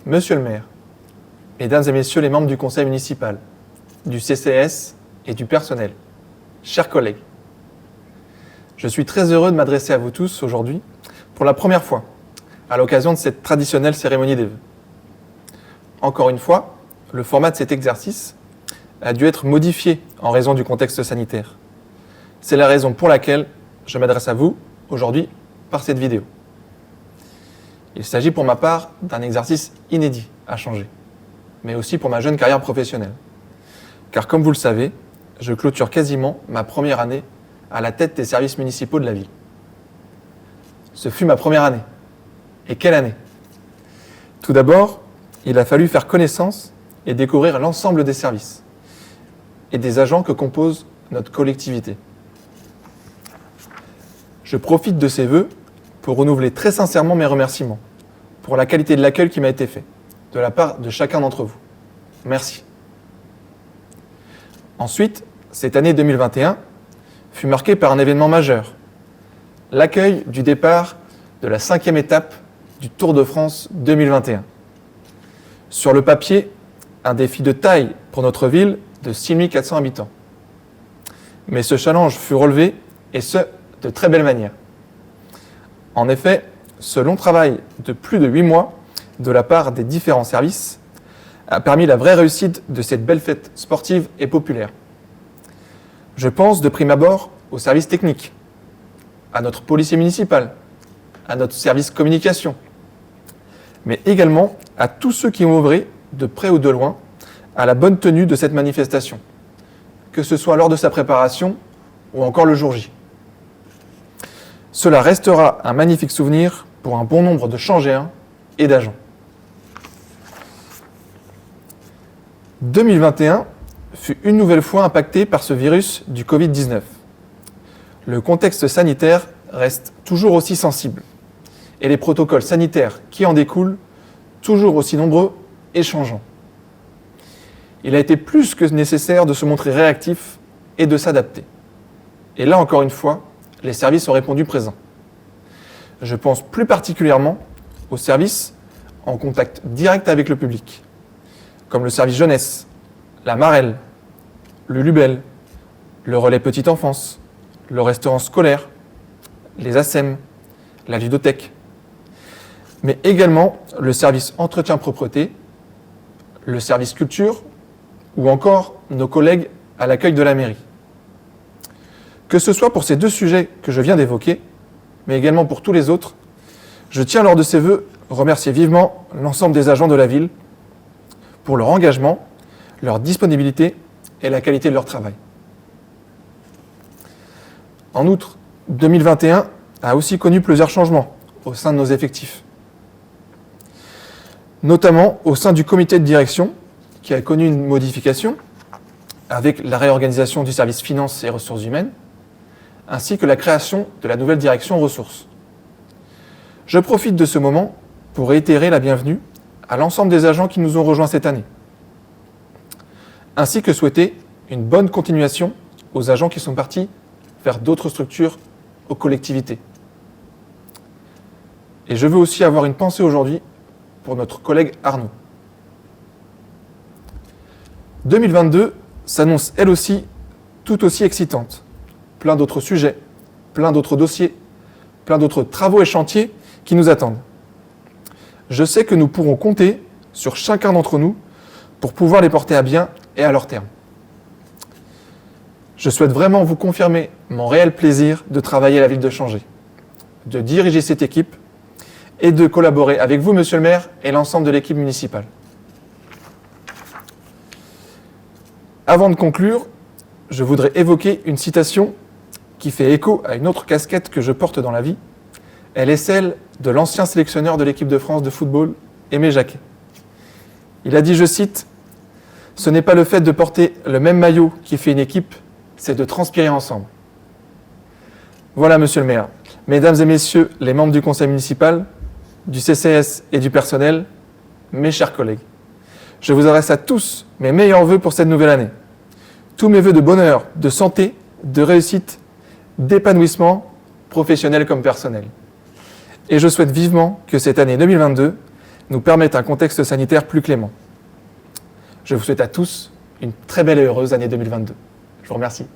Monsieur le maire, mesdames et messieurs les membres du conseil municipal, du CCS et du personnel, chers collègues, je suis très heureux de m'adresser à vous tous aujourd'hui pour la première fois à l'occasion de cette traditionnelle cérémonie des vœux. Encore une fois, le format de cet exercice a dû être modifié en raison du contexte sanitaire. C'est la raison pour laquelle je m'adresse à vous aujourd'hui par cette vidéo. Il s'agit pour ma part d'un exercice inédit à changer, mais aussi pour ma jeune carrière professionnelle. Car comme vous le savez, je clôture quasiment ma première année à la tête des services municipaux de la ville. Ce fut ma première année. Et quelle année! Tout d'abord, il a fallu faire connaissance et découvrir l'ensemble des services et des agents que compose notre collectivité. Je profite de ces vœux pour renouveler très sincèrement mes remerciements pour la qualité de l'accueil qui m'a été fait de la part de chacun d'entre vous. Merci. Ensuite, cette année 2021 fut marquée par un événement majeur, l'accueil du départ de la 5e étape du Tour de France 2021. Sur le papier, un défi de taille pour notre ville de 6400 habitants. Mais ce challenge fut relevé, et ce, de très belle manière. En effet, ce long travail de plus de 8 mois de la part des différents services a permis la vraie réussite de cette belle fête sportive et populaire. Je pense de prime abord aux services techniques, à notre policier municipal, à notre service communication, mais également à tous ceux qui ont œuvré, de près ou de loin, à la bonne tenue de cette manifestation, que ce soit lors de sa préparation ou encore le jour J. Cela restera un magnifique souvenir pour un bon nombre de Changéens et d'agents. 2021 fut une nouvelle fois impacté par ce virus du Covid-19. Le contexte sanitaire reste toujours aussi sensible et les protocoles sanitaires qui en découlent toujours aussi nombreux et changeants. Il a été plus que nécessaire de se montrer réactif et de s'adapter. Et là encore une fois, les services ont répondu présents. Je pense plus particulièrement aux services en contact direct avec le public, comme le service jeunesse, la Marelle, le Lubel, le relais petite enfance, le restaurant scolaire, les ASEM, la ludothèque, mais également le service entretien propreté, le service culture ou encore nos collègues à l'accueil de la mairie. Que ce soit pour ces deux sujets que je viens d'évoquer, mais également pour tous les autres, je tiens lors de ces vœux remercier vivement l'ensemble des agents de la ville pour leur engagement, leur disponibilité et la qualité de leur travail. En outre, 2021 a aussi connu plusieurs changements au sein de nos effectifs, notamment au sein du comité de direction qui a connu une modification avec la réorganisation du service finances et ressources humaines, ainsi que la création de la nouvelle direction ressources. Je profite de ce moment pour réitérer la bienvenue à l'ensemble des agents qui nous ont rejoints cette année, ainsi que souhaiter une bonne continuation aux agents qui sont partis vers d'autres structures, aux collectivités. Et je veux aussi avoir une pensée aujourd'hui pour notre collègue Arnaud. 2022 s'annonce elle aussi tout aussi excitante. Plein d'autres sujets, plein d'autres dossiers, plein d'autres travaux et chantiers qui nous attendent. Je sais que nous pourrons compter sur chacun d'entre nous pour pouvoir les porter à bien et à leur terme. Je souhaite vraiment vous confirmer mon réel plaisir de travailler à la ville de Changé, de diriger cette équipe et de collaborer avec vous, monsieur le maire, et l'ensemble de l'équipe municipale. Avant de conclure, je voudrais évoquer une citation qui fait écho à une autre casquette que je porte dans la vie. Elle est celle de l'ancien sélectionneur de l'équipe de France de football, Aimé Jacquet. Il a dit, je cite, « Ce n'est pas le fait de porter le même maillot qui fait une équipe, c'est de transpirer ensemble. » Voilà, monsieur le maire, mesdames et messieurs les membres du conseil municipal, du CCS et du personnel, mes chers collègues, je vous adresse à tous mes meilleurs vœux pour cette nouvelle année. Tous mes vœux de bonheur, de santé, de réussite, d'épanouissement, professionnel comme personnel. Et je souhaite vivement que cette année 2022 nous permettent un contexte sanitaire plus clément. Je vous souhaite à tous une très belle et heureuse année 2022. Je vous remercie.